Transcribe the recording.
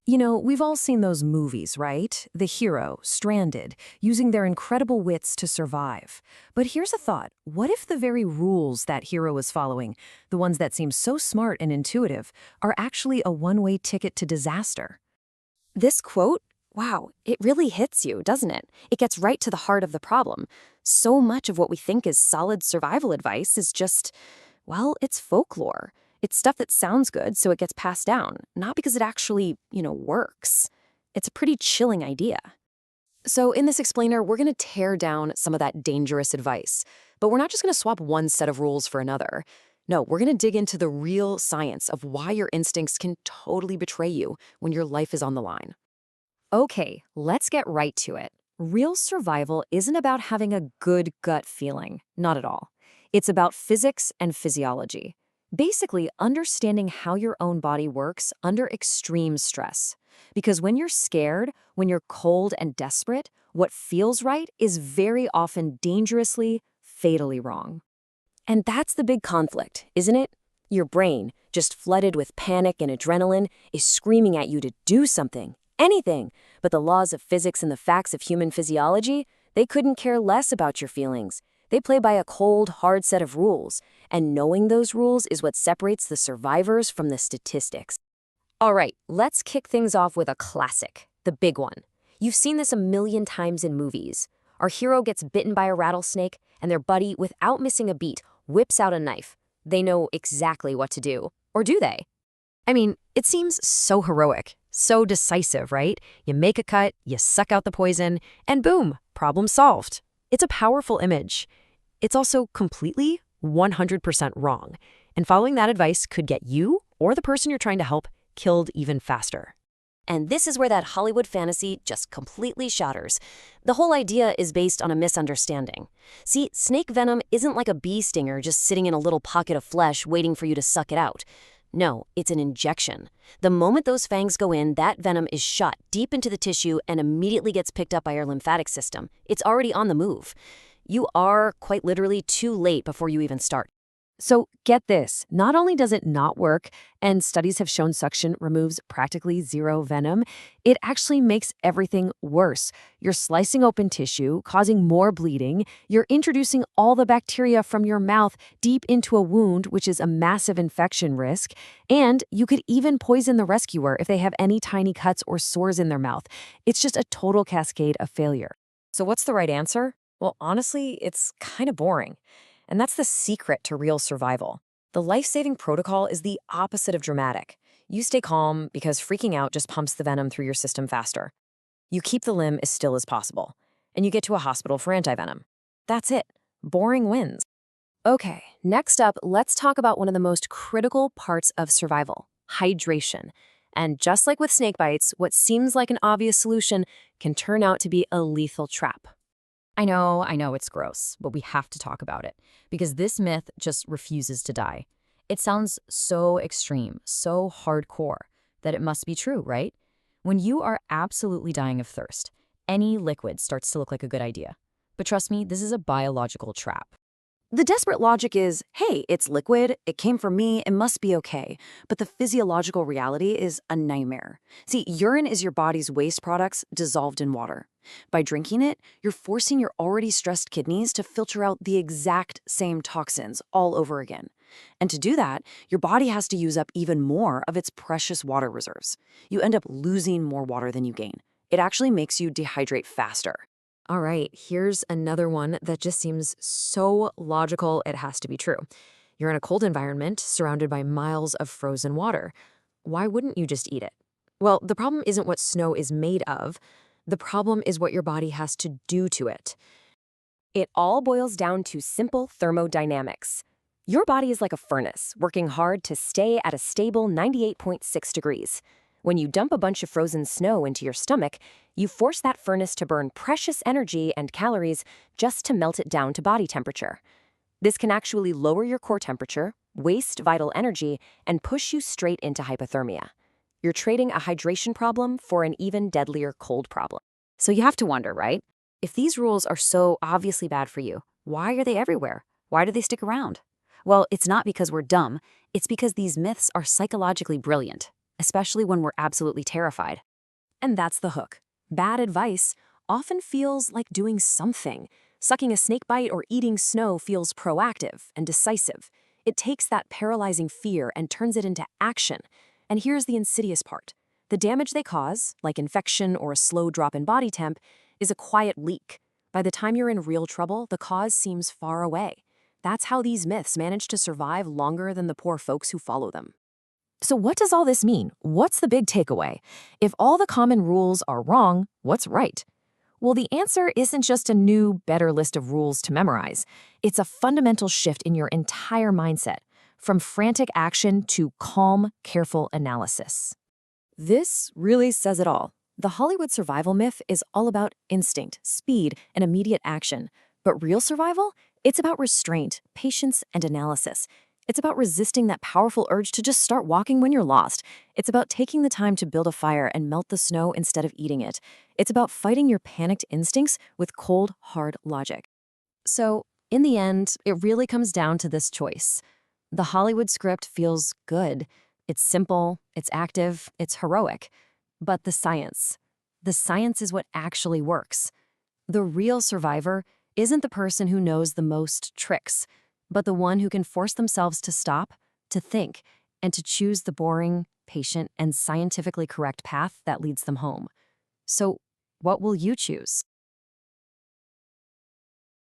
You know, we've all seen those movies, right? The hero, stranded, using their incredible wits to survive. But here's a thought. What if the very rules that hero is following, the ones that seem so smart and intuitive, are actually a one-way ticket to disaster? This quote, wow, it really hits you, doesn't it? It gets right to the heart of the problem. So much of what we think is solid survival advice is just, well, it's folklore. It's stuff that sounds good, so it gets passed down, not because it actually, works. It's a pretty chilling idea. So in this explainer, we're going to tear down some of that dangerous advice. But we're not just going to swap one set of rules for another. No, we're going to dig into the real science of why your instincts can totally betray you when your life is on the line. Okay, let's get right to it. Real survival isn't about having a good gut feeling, not at all. It's about physics and physiology. Basically, understanding how your own body works under extreme stress. Because when you're scared, when you're cold and desperate, what feels right is very often dangerously, fatally wrong. And that's the big conflict, isn't it? Your brain, just flooded with panic and adrenaline, is screaming at you to do something, anything. But the laws of physics and the facts of human physiology, they couldn't care less about your feelings. They play by a cold, hard set of rules, and knowing those rules is what separates the survivors from the statistics. All right, let's kick things off with a classic, the big one. You've seen this a million times in movies. Our hero gets bitten by a rattlesnake, and their buddy, without missing a beat, whips out a knife. They know exactly what to do. Or do they? I mean, it seems so heroic, so decisive, right? You make a cut, you suck out the poison, and boom, problem solved. It's a powerful image. It's also completely 100% wrong. And following that advice could get you, or the person you're trying to help, killed even faster. And this is where that Hollywood fantasy just completely shatters. The whole idea is based on a misunderstanding. See, snake venom isn't like a bee stinger just sitting in a little pocket of flesh waiting for you to suck it out. No, it's an injection. The moment those fangs go in, that venom is shot deep into the tissue and immediately gets picked up by your lymphatic system. It's already on the move. You are, quite literally, too late before you even start. So get this, not only does it not work, and studies have shown suction removes practically zero venom, it actually makes everything worse. You're slicing open tissue, causing more bleeding, you're introducing all the bacteria from your mouth deep into a wound, which is a massive infection risk, and you could even poison the rescuer if they have any tiny cuts or sores in their mouth. It's just a total cascade of failure. So what's the right answer? Well, honestly, it's kind of boring. And that's the secret to real survival. The life-saving protocol is the opposite of dramatic. You stay calm because freaking out just pumps the venom through your system faster. You keep the limb as still as possible, and you get to a hospital for antivenom. That's it. Boring wins. Okay, next up, let's talk about one of the most critical parts of survival, hydration. And just like with snake bites, what seems like an obvious solution can turn out to be a lethal trap. I know it's gross, but we have to talk about it because this myth just refuses to die. It sounds so extreme, so hardcore that it must be true, right? When you are absolutely dying of thirst, any liquid starts to look like a good idea. But trust me, this is a biological trap. The desperate logic is, hey, it's liquid, it came from me, it must be okay. But the physiological reality is a nightmare. See, urine is your body's waste products dissolved in water. By drinking it, you're forcing your already stressed kidneys to filter out the exact same toxins all over again. And to do that, your body has to use up even more of its precious water reserves. You end up losing more water than you gain. It actually makes you dehydrate faster. All right, here's another one that just seems so logical it has to be true. You're in a cold environment surrounded by miles of frozen water. Why wouldn't you just eat it? Well, the problem isn't what snow is made of. The problem is what your body has to do to it. It all boils down to simple thermodynamics. Your body is like a furnace, working hard to stay at a stable 98.6 degrees. When you dump a bunch of frozen snow into your stomach, you force that furnace to burn precious energy and calories just to melt it down to body temperature. This can actually lower your core temperature, waste vital energy, and push you straight into hypothermia. You're trading a hydration problem for an even deadlier cold problem. So you have to wonder, right? If these rules are so obviously bad for you, why are they everywhere? Why do they stick around? Well, it's not because we're dumb. It's because these myths are psychologically brilliant. especially when we're absolutely terrified. And that's the hook. Bad advice often feels like doing something. Sucking a snake bite or eating snow feels proactive and decisive. It takes that paralyzing fear and turns it into action. And here's the insidious part. The damage they cause, like infection or a slow drop in body temp, is a quiet leak. By the time you're in real trouble, the cause seems far away. That's how these myths manage to survive longer than the poor folks who follow them. So what does all this mean? What's the big takeaway? If all the common rules are wrong, what's right? Well, the answer isn't just a new, better list of rules to memorize. It's a fundamental shift in your entire mindset, from frantic action to calm, careful analysis. This really says it all. The Hollywood survival myth is all about instinct, speed, and immediate action. But real survival? It's about restraint, patience, and analysis. It's about resisting that powerful urge to just start walking when you're lost. It's about taking the time to build a fire and melt the snow instead of eating it. It's about fighting your panicked instincts with cold, hard logic. So, in the end, it really comes down to this choice. The Hollywood script feels good. It's simple, it's active, it's heroic. But the science is what actually works. The real survivor isn't the person who knows the most tricks, but the one who can force themselves to stop, to think, and to choose the boring, patient, and scientifically correct path that leads them home. So, what will you choose?